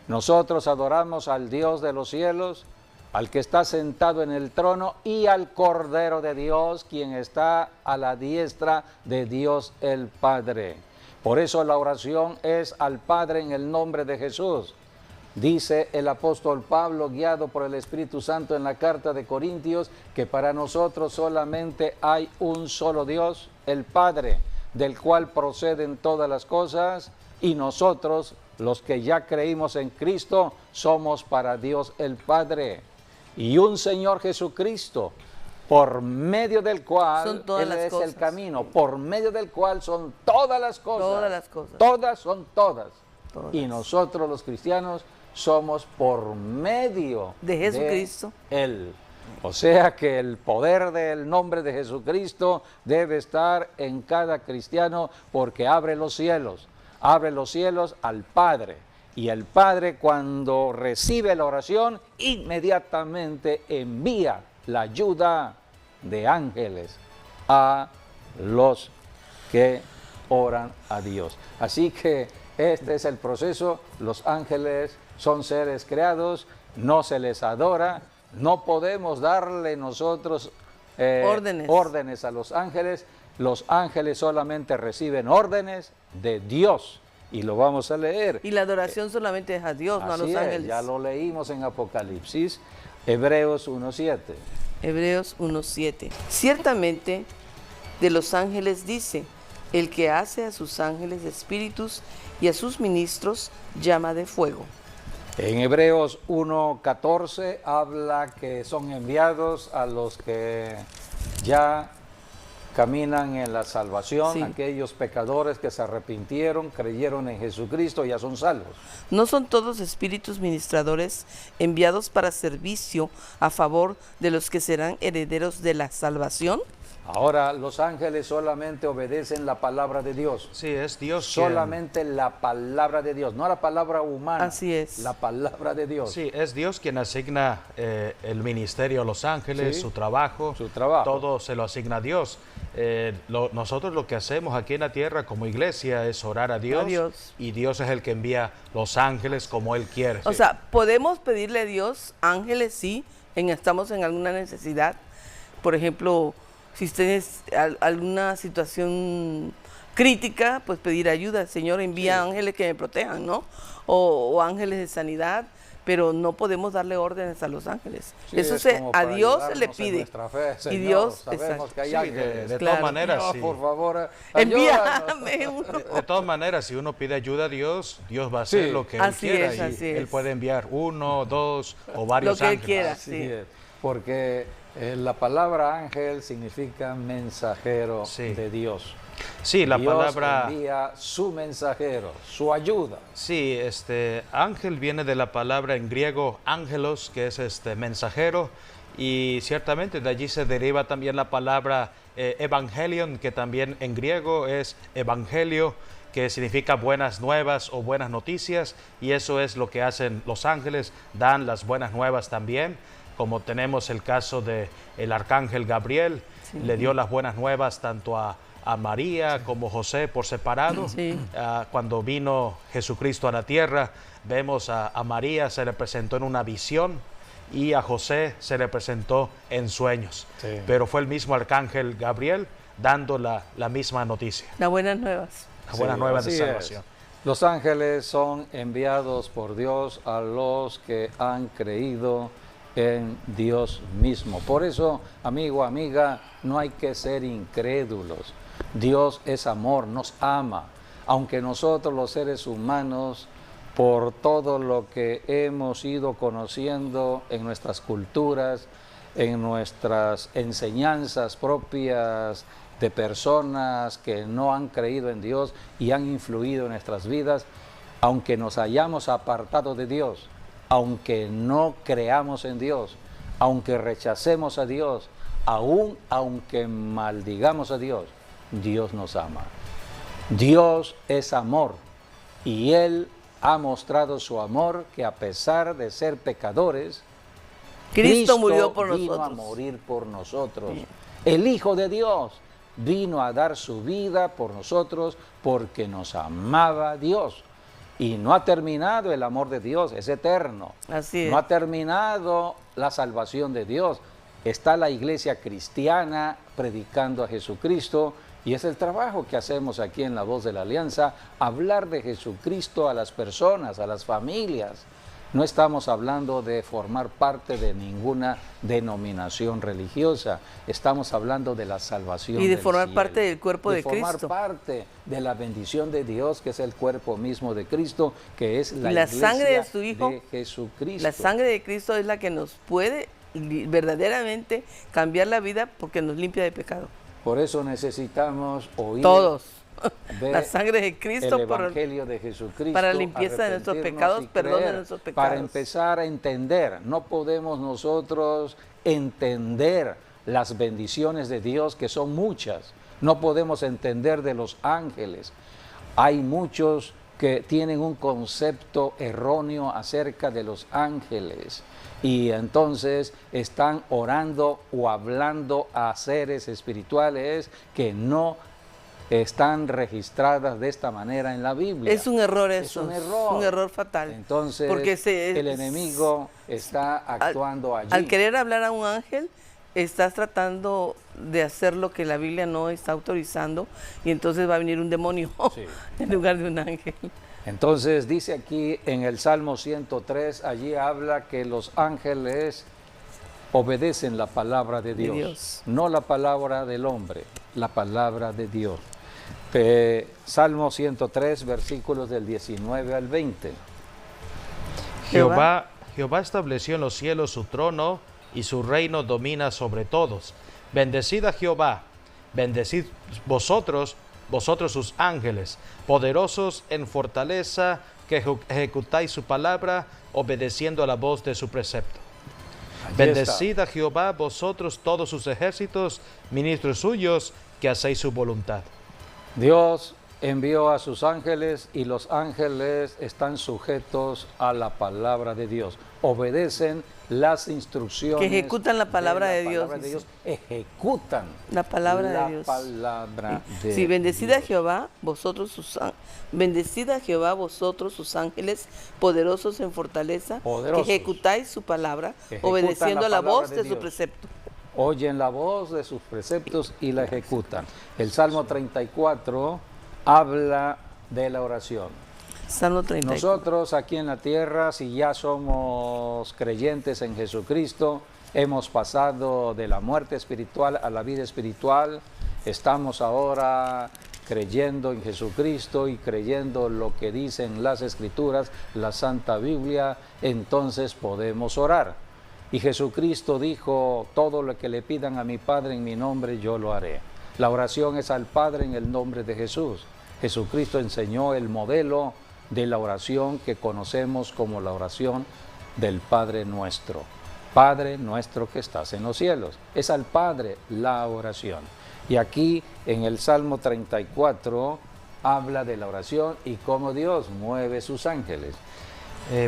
[SPEAKER 1] Nosotros adoramos al Dios de los cielos, al que está sentado en el trono, y al Cordero de Dios, quien está a la diestra de Dios el Padre. Por eso la oración es al Padre en el nombre de Jesús. Dice el apóstol Pablo, guiado por el Espíritu Santo, en la carta de Corintios, que para nosotros solamente hay un solo Dios, el Padre, del cual proceden todas las cosas, y nosotros, los que ya creímos en Cristo, somos para Dios el Padre. Y un Señor Jesucristo, por medio del cual Él es el camino, por medio del cual son todas las cosas.
[SPEAKER 2] Todas las cosas.
[SPEAKER 1] Todas son todas. Y nosotros los cristianos somos por medio
[SPEAKER 2] de Jesucristo.
[SPEAKER 1] Él. O sea que el poder del nombre de Jesucristo debe estar en cada cristiano porque abre los cielos al Padre. Y el Padre, cuando recibe la oración, inmediatamente envía la ayuda de ángeles a los que oran a Dios. Así que este es el proceso. Los ángeles son seres creados, no se les adora, no podemos darle nosotros órdenes a los ángeles. Los ángeles solamente reciben órdenes de Dios. Y lo vamos a leer.
[SPEAKER 2] Y la adoración solamente es a Dios, no a los ángeles.
[SPEAKER 1] Ya lo leímos en Apocalipsis, Hebreos 1:7.
[SPEAKER 2] Hebreos 1:7. Ciertamente de los ángeles dice, el que hace a sus ángeles espíritus y a sus ministros llama de fuego.
[SPEAKER 1] En Hebreos 1:14 habla que son enviados a los que ya caminan en la salvación,
[SPEAKER 2] Sí.
[SPEAKER 1] aquellos pecadores que se arrepintieron, creyeron en Jesucristo, ya son salvos.
[SPEAKER 2] ¿No son todos espíritus ministradores enviados para servicio a favor de los que serán herederos de la salvación?
[SPEAKER 1] Ahora, los ángeles solamente obedecen la palabra de Dios.
[SPEAKER 3] Sí, es Dios quien-
[SPEAKER 1] Solamente la palabra de Dios, no la palabra humana.
[SPEAKER 2] Así es.
[SPEAKER 1] La palabra de Dios.
[SPEAKER 3] Sí, es Dios quien asigna el ministerio a los ángeles,
[SPEAKER 1] Sí,
[SPEAKER 3] su trabajo.
[SPEAKER 1] su trabajo.
[SPEAKER 3] Todo se lo asigna a Dios. Nosotros lo que hacemos aquí en la tierra como iglesia es orar a Dios.
[SPEAKER 2] Dios.
[SPEAKER 3] Y Dios es el que envía los ángeles como Él quiere.
[SPEAKER 2] O sea, podemos pedirle a Dios, ángeles, sí, estamos en alguna necesidad. Por ejemplo, si tienes alguna situación crítica, pues pedir ayuda. Señor, envía ángeles que me protejan, ¿no? O ángeles de sanidad, pero no podemos darle órdenes a los ángeles.
[SPEAKER 1] Sí,
[SPEAKER 2] Eso
[SPEAKER 1] es
[SPEAKER 2] se,
[SPEAKER 1] como
[SPEAKER 2] a
[SPEAKER 1] para
[SPEAKER 2] Dios se le
[SPEAKER 1] ayudarnos en
[SPEAKER 2] pide.
[SPEAKER 1] nuestra fe,
[SPEAKER 2] Y
[SPEAKER 1] Señor,
[SPEAKER 2] Dios,
[SPEAKER 1] sabemos
[SPEAKER 2] exacto.
[SPEAKER 1] que hay
[SPEAKER 3] Sí,
[SPEAKER 1] ángeles.
[SPEAKER 3] de
[SPEAKER 2] Claro.
[SPEAKER 3] todas maneras,
[SPEAKER 1] Dios,
[SPEAKER 3] sí.
[SPEAKER 1] por favor, ayúdanos.
[SPEAKER 2] Envíame uno.
[SPEAKER 3] De todas maneras, si uno pide ayuda a Dios, Dios va a hacer
[SPEAKER 1] Sí.
[SPEAKER 3] lo que Él
[SPEAKER 2] Así
[SPEAKER 3] quiera.
[SPEAKER 2] es,
[SPEAKER 3] y
[SPEAKER 2] así
[SPEAKER 3] Él
[SPEAKER 2] es.
[SPEAKER 3] puede enviar uno, dos o varios
[SPEAKER 2] Lo que Él
[SPEAKER 3] ángeles.
[SPEAKER 2] quiera.
[SPEAKER 1] Así
[SPEAKER 2] Sí.
[SPEAKER 1] es, porque la palabra ángel significa mensajero
[SPEAKER 3] Sí.
[SPEAKER 1] de Dios.
[SPEAKER 3] Sí, la
[SPEAKER 1] Dios
[SPEAKER 3] palabra...
[SPEAKER 1] envía su mensajero, su ayuda.
[SPEAKER 3] Sí, ángel viene de la palabra en griego ángelos, que es mensajero, y ciertamente de allí se deriva también la palabra evangelion, que también en griego es evangelio, que significa buenas nuevas o buenas noticias, y eso es lo que hacen los ángeles, dan las buenas nuevas también, como tenemos el caso de el arcángel Gabriel, le dio las buenas nuevas tanto a María como José por separado.
[SPEAKER 2] Sí.
[SPEAKER 3] Cuando vino Jesucristo a la tierra, vemos a María se le presentó en una visión y a José se le presentó en sueños.
[SPEAKER 1] Sí.
[SPEAKER 3] Pero fue el mismo arcángel Gabriel dando la misma noticia,
[SPEAKER 2] Las buenas nuevas.
[SPEAKER 3] las buenas
[SPEAKER 1] Sí,
[SPEAKER 3] nuevas de
[SPEAKER 1] así es.
[SPEAKER 3] salvación.
[SPEAKER 1] Los ángeles son enviados por Dios a los que han creído en Dios mismo. Por eso, amigo, amiga, no hay que ser incrédulos. Dios es amor, nos ama. Aunque nosotros los seres humanos, por todo lo que hemos ido conociendo en nuestras culturas, en nuestras enseñanzas propias de personas que no han creído en Dios y han influido en nuestras vidas, aunque nos hayamos apartado de Dios, aunque no creamos en Dios, aunque rechacemos a Dios, aún aunque maldigamos a Dios, Dios nos ama. Dios es amor y Él ha mostrado su amor que a pesar de ser pecadores,
[SPEAKER 2] Cristo murió por
[SPEAKER 1] vino
[SPEAKER 2] nosotros.
[SPEAKER 1] a morir por nosotros.
[SPEAKER 2] Sí.
[SPEAKER 1] El Hijo de Dios vino a dar su vida por nosotros porque nos amaba Dios. Y no ha terminado el amor de Dios, es eterno.
[SPEAKER 2] Así es.
[SPEAKER 1] No ha terminado la salvación de Dios. Está la iglesia cristiana predicando a Jesucristo y es el trabajo que hacemos aquí en La Voz de la Alianza, hablar de Jesucristo a las personas, a las familias. No estamos hablando de formar parte de ninguna denominación religiosa, estamos hablando de la salvación
[SPEAKER 2] Y de
[SPEAKER 1] del
[SPEAKER 2] formar
[SPEAKER 1] cielo,
[SPEAKER 2] parte del cuerpo de
[SPEAKER 1] formar
[SPEAKER 2] Cristo.
[SPEAKER 1] parte de la bendición de Dios, que es el cuerpo mismo de Cristo, que es la
[SPEAKER 2] La
[SPEAKER 1] iglesia
[SPEAKER 2] sangre de su Hijo,
[SPEAKER 1] de Jesucristo.
[SPEAKER 2] La sangre de Cristo es la que nos puede verdaderamente cambiar la vida porque nos limpia de pecado.
[SPEAKER 1] Por eso necesitamos oír
[SPEAKER 2] Todos.
[SPEAKER 1] de
[SPEAKER 2] La sangre de Cristo
[SPEAKER 1] el
[SPEAKER 2] por-
[SPEAKER 1] Evangelio de Jesucristo,
[SPEAKER 2] para limpieza de nuestros
[SPEAKER 1] arrepentirnos
[SPEAKER 2] pecados,
[SPEAKER 1] y
[SPEAKER 2] perdón de
[SPEAKER 1] creer,
[SPEAKER 2] nuestros
[SPEAKER 1] para
[SPEAKER 2] pecados.
[SPEAKER 1] empezar a entender. No podemos nosotros entender las bendiciones de Dios, que son muchas. No podemos entender de los ángeles. Hay muchos que tienen un concepto erróneo acerca de los ángeles y entonces están orando o hablando a seres espirituales que no están registradas de esta manera en la Biblia.
[SPEAKER 2] Es un error eso,
[SPEAKER 1] es un
[SPEAKER 2] error fatal.
[SPEAKER 1] Entonces
[SPEAKER 2] porque
[SPEAKER 1] el enemigo está actuando allí.
[SPEAKER 2] Al querer hablar a un ángel, estás tratando de hacer lo que la Biblia no está autorizando y entonces va a venir un demonio
[SPEAKER 1] Sí.
[SPEAKER 2] en lugar de un ángel.
[SPEAKER 1] Entonces dice aquí en el Salmo 103, allí habla que los ángeles obedecen la palabra de Dios, no la palabra del hombre, la palabra de Dios. Salmo 103, versículos del 19 al 20.
[SPEAKER 3] Jehová estableció en los cielos su trono y su reino domina sobre todos. Bendecid a Jehová, bendecid vosotros sus ángeles, poderosos en fortaleza, que ejecutáis su palabra, obedeciendo a la voz de su precepto. Bendecid a Jehová vosotros todos sus ejércitos, ministros suyos, que hacéis su voluntad.
[SPEAKER 1] Dios envió a sus ángeles y los ángeles están sujetos a la palabra de Dios. Obedecen las instrucciones.
[SPEAKER 2] Que ejecutan la palabra de Dios.
[SPEAKER 1] Ejecutan
[SPEAKER 2] la palabra de Dios. Sí, bendecid a Jehová vosotros sus ángeles, poderosos en fortaleza,
[SPEAKER 1] poderosos,
[SPEAKER 2] que ejecutáis su palabra, obedeciendo a la voz de su precepto.
[SPEAKER 1] Oyen la voz de sus preceptos y la ejecutan. El Salmo 34 habla de la oración.
[SPEAKER 2] Salmo 34.
[SPEAKER 1] Nosotros aquí en la tierra, si ya somos creyentes en Jesucristo, hemos pasado de la muerte espiritual a la vida espiritual, estamos ahora creyendo en Jesucristo y creyendo lo que dicen las Escrituras, la Santa Biblia, entonces podemos orar. Y Jesucristo dijo, todo lo que le pidan a mi Padre en mi nombre, yo lo haré. La oración es al Padre en el nombre de Jesús. Jesucristo enseñó el modelo de la oración que conocemos como la oración del Padre Nuestro. Padre nuestro que estás en los cielos. Es al Padre la oración. Y aquí en el Salmo 34 habla de la oración y cómo Dios mueve sus ángeles.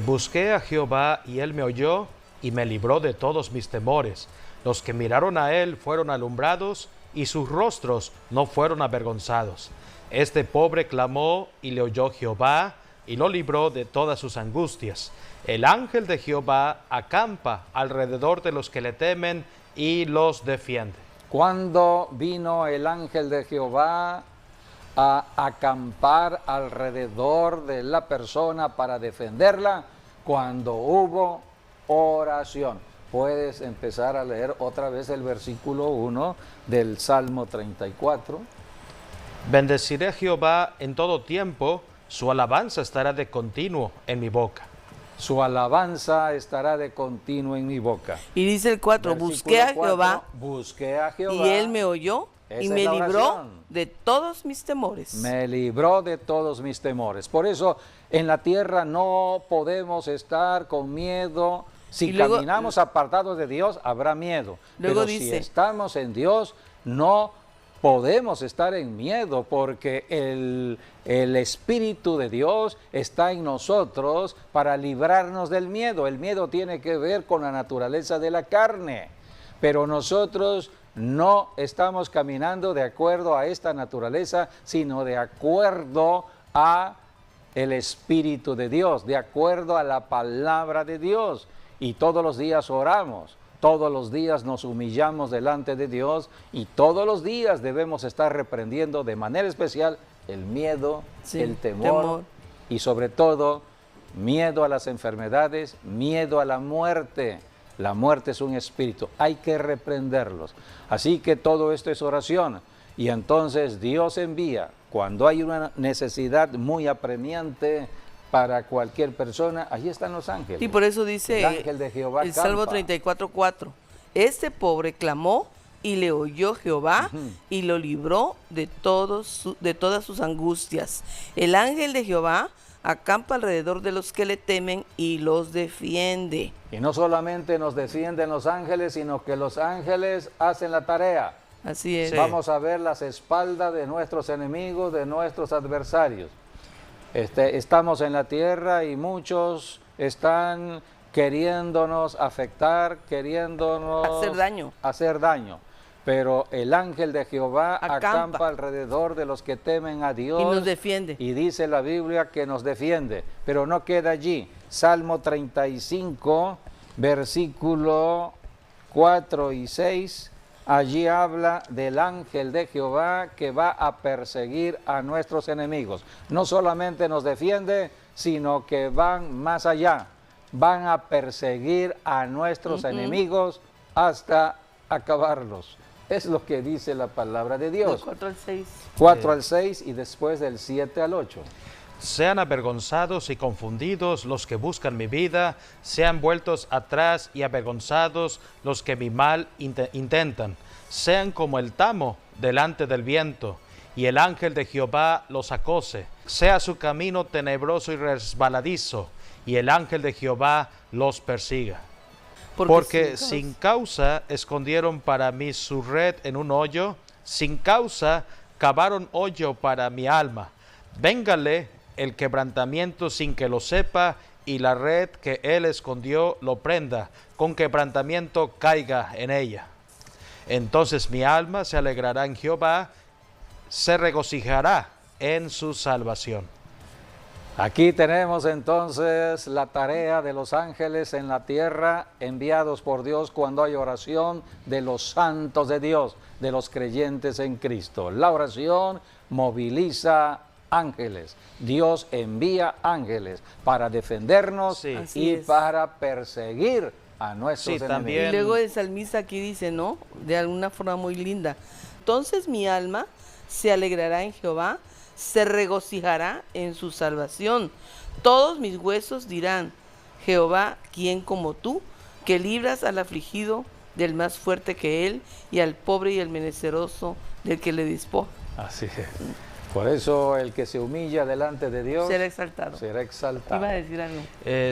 [SPEAKER 3] Busqué a Jehová y él me oyó y me libró de todos mis temores. Los que miraron a él fueron alumbrados y sus rostros no fueron avergonzados. Este pobre clamó y le oyó Jehová y lo libró de todas sus angustias. El ángel de Jehová acampa alrededor de los que le temen y los defiende.
[SPEAKER 1] Cuando vino el ángel de Jehová a acampar alrededor de la persona para defenderla, cuando hubo oración. Puedes empezar a leer otra vez el versículo 1 del Salmo 34.
[SPEAKER 3] Bendeciré a Jehová en todo tiempo, su alabanza estará de continuo en mi boca.
[SPEAKER 1] Su alabanza estará de continuo en mi boca.
[SPEAKER 2] Y dice el 4, busqué a Jehová y él me oyó y me libró de todos mis temores.
[SPEAKER 1] Me libró de todos mis temores. Por eso en la tierra no podemos estar con miedo. Si luego, caminamos apartados de Dios, habrá miedo. Pero dice, si estamos en Dios, no podemos estar en miedo, porque el Espíritu de Dios está en nosotros para librarnos del miedo. El miedo tiene que ver con la naturaleza de la carne, pero nosotros no estamos caminando de acuerdo a esta naturaleza, sino de acuerdo a el Espíritu de Dios, de acuerdo a la palabra de Dios. Y todos los días oramos, todos los días nos humillamos delante de Dios y todos los días debemos estar reprendiendo de manera especial el miedo, el temor y sobre todo miedo a las enfermedades, miedo a la muerte. La muerte es un espíritu, hay que reprenderlos. Así que todo esto es oración y entonces Dios envía cuando hay una necesidad muy apremiante para cualquier persona, allí están los ángeles.
[SPEAKER 2] Y por eso dice
[SPEAKER 1] el ángel de Jehová
[SPEAKER 2] el Salmo 34:4, este pobre clamó y le oyó Jehová y lo libró de todas sus angustias. El ángel de Jehová acampa alrededor de los que le temen y los defiende.
[SPEAKER 1] Y no solamente nos defienden los ángeles, sino que los ángeles hacen la tarea.
[SPEAKER 2] Así es.
[SPEAKER 3] Sí.
[SPEAKER 1] Vamos a ver las espaldas de nuestros enemigos, de nuestros adversarios. Estamos en la tierra y muchos están queriéndonos afectar, queriéndonos
[SPEAKER 2] hacer daño.
[SPEAKER 1] Pero el ángel de Jehová
[SPEAKER 2] Acampa
[SPEAKER 1] acampa alrededor de los que temen a Dios.
[SPEAKER 2] Y nos defiende.
[SPEAKER 1] Y dice la Biblia que nos defiende. Pero no queda allí. Salmo 35, versículo 4 y 6. Allí habla del ángel de Jehová que va a perseguir a nuestros enemigos. No solamente nos defiende, sino que van más allá. Van a perseguir a nuestros enemigos hasta acabarlos. Es lo que dice la palabra de Dios.
[SPEAKER 2] 4 al 6.
[SPEAKER 1] 4 al 6 y después del 7 al 8.
[SPEAKER 3] Sean avergonzados y confundidos los que buscan mi vida, sean vueltos atrás y avergonzados los que mi mal intentan. Sean como el tamo delante del viento, y el ángel de Jehová los acose. Sea su camino tenebroso y resbaladizo, y el ángel de Jehová los persiga. Porque sin causa escondieron para mí su red en un hoyo, sin causa cavaron hoyo para mi alma. Véngale el quebrantamiento sin que lo sepa, y la red que él escondió lo prenda, con quebrantamiento caiga en ella. Entonces mi alma se alegrará en Jehová, se regocijará en su salvación.
[SPEAKER 1] Aquí tenemos entonces la tarea de los ángeles en la tierra, enviados por Dios cuando hay oración de los santos de Dios, de los creyentes en Cristo. La oración moviliza ángeles. Dios envía ángeles para defendernos y para perseguir a nuestros enemigos.
[SPEAKER 3] También.
[SPEAKER 2] Y luego el salmista aquí dice, ¿no? De alguna forma muy linda. Entonces mi alma se alegrará en Jehová, se regocijará en su salvación. Todos mis huesos dirán, Jehová, ¿quién como tú, que libras al afligido del más fuerte que él, y al pobre y al menesteroso del que le despoja?
[SPEAKER 1] Así es. Por eso el que se humilla delante de Dios
[SPEAKER 2] será exaltado.
[SPEAKER 1] Será exaltado.
[SPEAKER 2] Iba a decir algo.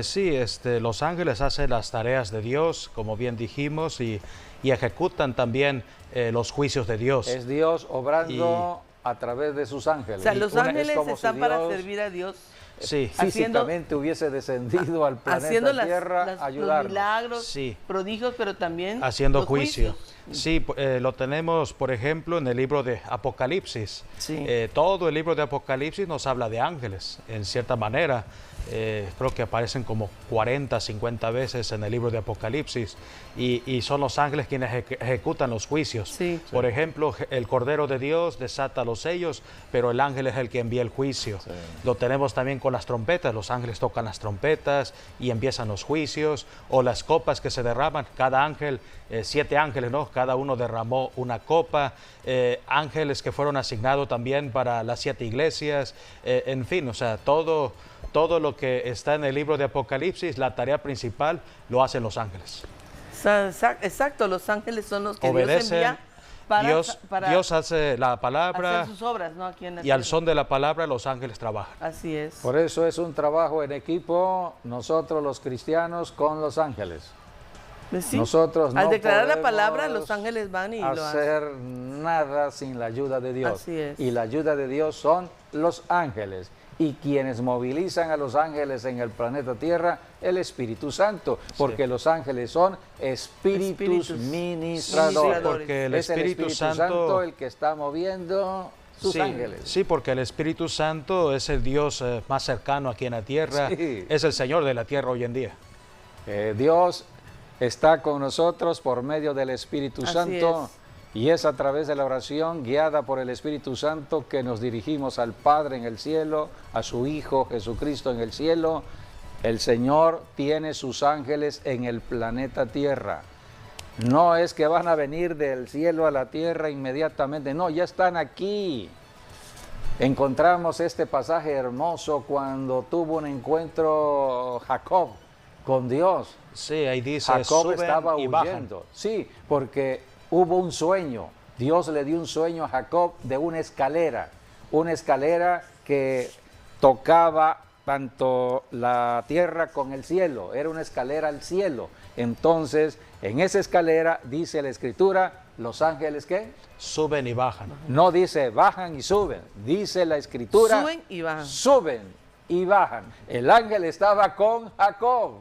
[SPEAKER 3] Sí, los ángeles hacen las tareas de Dios, como bien dijimos, y ejecutan también los juicios de Dios.
[SPEAKER 1] Es Dios obrando a través de sus ángeles.
[SPEAKER 2] O sea, los ángeles están para servir a Dios.
[SPEAKER 3] Sí.
[SPEAKER 1] Físicamente hubiese descendido al planeta Tierra a ayudarnos.
[SPEAKER 2] Los milagros, prodigios, pero también
[SPEAKER 3] haciendo juicio. Sí, lo tenemos, por ejemplo, en el libro de Apocalipsis.
[SPEAKER 2] Sí.
[SPEAKER 3] Todo el libro de Apocalipsis nos habla de ángeles, en cierta manera. Creo que aparecen como 40, 50 veces en el libro de Apocalipsis, y son los ángeles quienes ejecutan los juicios.
[SPEAKER 2] Sí.
[SPEAKER 3] Por ejemplo, el Cordero de Dios desata los sellos, pero el ángel es el que envía el juicio. Sí. Lo tenemos también con las trompetas. Los ángeles tocan las trompetas y empiezan los juicios, o las copas que se derraman. Cada ángel, 7 ángeles, ¿no? Cada uno derramó una copa. Ángeles que fueron asignados también para las 7 iglesias. En fin, o sea, todo lo que está en el libro de Apocalipsis, la tarea principal lo hacen los ángeles.
[SPEAKER 2] Exacto, los ángeles son los que
[SPEAKER 3] obedecen,
[SPEAKER 2] Dios envía para
[SPEAKER 3] Dios hace la palabra,
[SPEAKER 2] hacer sus obras, ¿no? Aquí en la
[SPEAKER 3] y al son de la palabra los ángeles trabajan.
[SPEAKER 2] Así es.
[SPEAKER 1] Por eso es un trabajo en equipo, nosotros los cristianos con los ángeles.
[SPEAKER 2] Sí.
[SPEAKER 1] Nosotros
[SPEAKER 2] al
[SPEAKER 1] no
[SPEAKER 2] declarar la palabra, los ángeles van y lo hacen.
[SPEAKER 1] hacer nada sin la ayuda de Dios.
[SPEAKER 2] Así es.
[SPEAKER 1] Y la ayuda de Dios son los ángeles. Y quienes movilizan a los ángeles en el planeta Tierra, el Espíritu Santo, porque los ángeles son espíritus ministradores.
[SPEAKER 3] Sí, porque el Espíritu
[SPEAKER 1] Santo el que está moviendo sus ángeles.
[SPEAKER 3] Sí, porque el Espíritu Santo es el Dios más cercano aquí en la tierra, es el Señor de la tierra hoy en día.
[SPEAKER 1] Dios está con nosotros por medio del Espíritu Santo. Y es a través de la oración guiada por el Espíritu Santo que nos dirigimos al Padre en el cielo, a su Hijo Jesucristo en el cielo. El Señor tiene sus ángeles en el planeta Tierra. No es que van a venir del cielo a la tierra inmediatamente, no, ya están aquí. Encontramos este pasaje hermoso cuando tuvo un encuentro Jacob con Dios.
[SPEAKER 3] Sí, ahí dice,
[SPEAKER 1] Jacob estaba huyendo. Sí, porque hubo un sueño. Dios le dio un sueño a Jacob de una escalera que tocaba tanto la tierra con el cielo, era una escalera al cielo. Entonces, en esa escalera, dice la Escritura, los ángeles, ¿qué?
[SPEAKER 3] Suben y bajan.
[SPEAKER 1] No dice bajan y suben, dice la Escritura,
[SPEAKER 2] Suben y bajan.
[SPEAKER 1] suben y bajan. El ángel estaba con Jacob,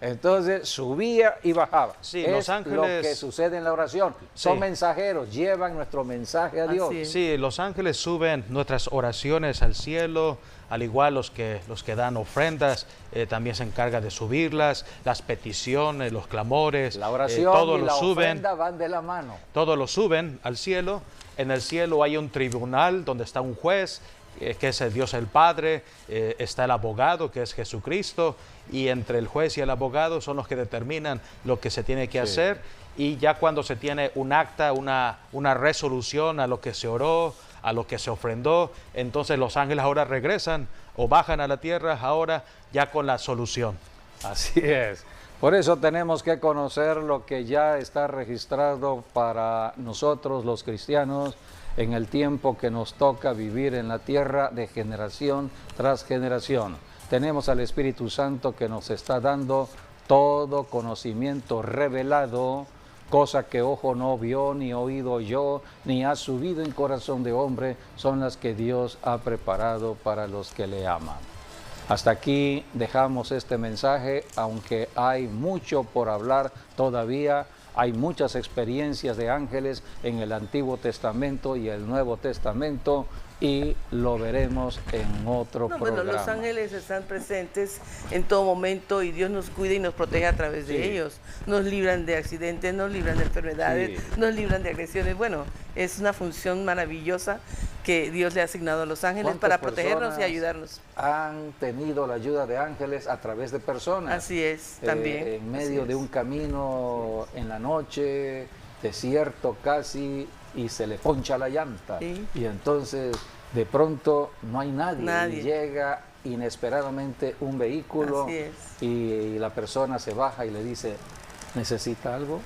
[SPEAKER 1] entonces subía y bajaba.
[SPEAKER 3] Sí,
[SPEAKER 1] es
[SPEAKER 3] los ángeles,
[SPEAKER 1] lo que sucede en la oración. Son
[SPEAKER 3] sí,
[SPEAKER 1] mensajeros, llevan nuestro mensaje a Dios.
[SPEAKER 2] Así es.
[SPEAKER 3] sí, los ángeles suben nuestras oraciones al cielo, al igual los que dan ofrendas, también se encargan de subirlas, las peticiones, los clamores,
[SPEAKER 1] La oración
[SPEAKER 3] todos
[SPEAKER 1] y
[SPEAKER 3] lo
[SPEAKER 1] la
[SPEAKER 3] suben.
[SPEAKER 1] ofrenda van de la mano.
[SPEAKER 3] Todos lo suben al cielo. En el cielo hay un tribunal donde está un juez, que es el Dios el Padre, está el abogado, que es Jesucristo, y entre el juez y el abogado son los que determinan lo que se tiene que hacer, y ya cuando se tiene un acta, una resolución a lo que se oró, a lo que se ofrendó, entonces los ángeles ahora regresan o bajan a la tierra ahora ya con la solución.
[SPEAKER 1] Así es. Por eso tenemos que conocer lo que ya está registrado para nosotros los cristianos en el tiempo que nos toca vivir en la tierra de generación tras generación. Tenemos al Espíritu Santo que nos está dando todo conocimiento revelado, cosa que ojo no vio, ni oído oyó, ni ha subido en corazón de hombre, son las que Dios ha preparado para los que le aman. Hasta aquí dejamos este mensaje, aunque hay mucho por hablar todavía. Hay muchas experiencias de ángeles en el Antiguo Testamento y el Nuevo Testamento, y lo veremos en otro programa.
[SPEAKER 2] Bueno, los ángeles están presentes en todo momento y Dios nos cuida y nos protege a través de ellos. Nos libran de accidentes, nos libran de enfermedades, nos libran de agresiones. Bueno, es una función maravillosa que Dios le ha asignado a los ángeles para protegernos y ayudarnos.
[SPEAKER 1] Han tenido la ayuda de ángeles a través de personas.
[SPEAKER 2] Así es, también.
[SPEAKER 1] En medio de un camino en la noche, desierto casi, y se le poncha la llanta.
[SPEAKER 2] Sí.
[SPEAKER 1] Y entonces de pronto no hay nadie. Y llega inesperadamente un vehículo.
[SPEAKER 2] Así es.
[SPEAKER 1] Y la persona se baja y le dice, ¿necesita algo?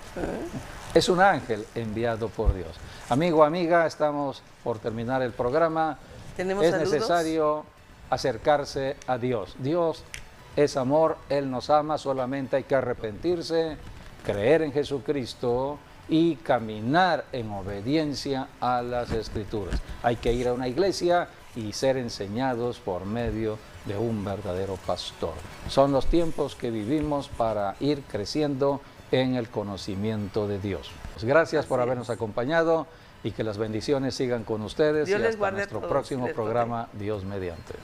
[SPEAKER 1] Es un ángel enviado por Dios. Amigo, amiga, estamos por terminar el programa.
[SPEAKER 2] ¿Tenemos
[SPEAKER 1] Es
[SPEAKER 2] saludos?
[SPEAKER 1] necesario acercarse a Dios. Dios es amor, Él nos ama, solamente hay que arrepentirse, creer en Jesucristo y caminar en obediencia a las Escrituras. Hay que ir a una iglesia y ser enseñados por medio de un verdadero pastor. Son los tiempos que vivimos para ir creciendo en el conocimiento de Dios. Gracias por habernos acompañado y que las bendiciones sigan con ustedes.
[SPEAKER 2] Dios
[SPEAKER 1] y
[SPEAKER 2] les
[SPEAKER 1] hasta
[SPEAKER 2] guarde
[SPEAKER 1] nuestro
[SPEAKER 2] a todos,
[SPEAKER 1] próximo
[SPEAKER 2] les
[SPEAKER 1] programa, Dios mediante.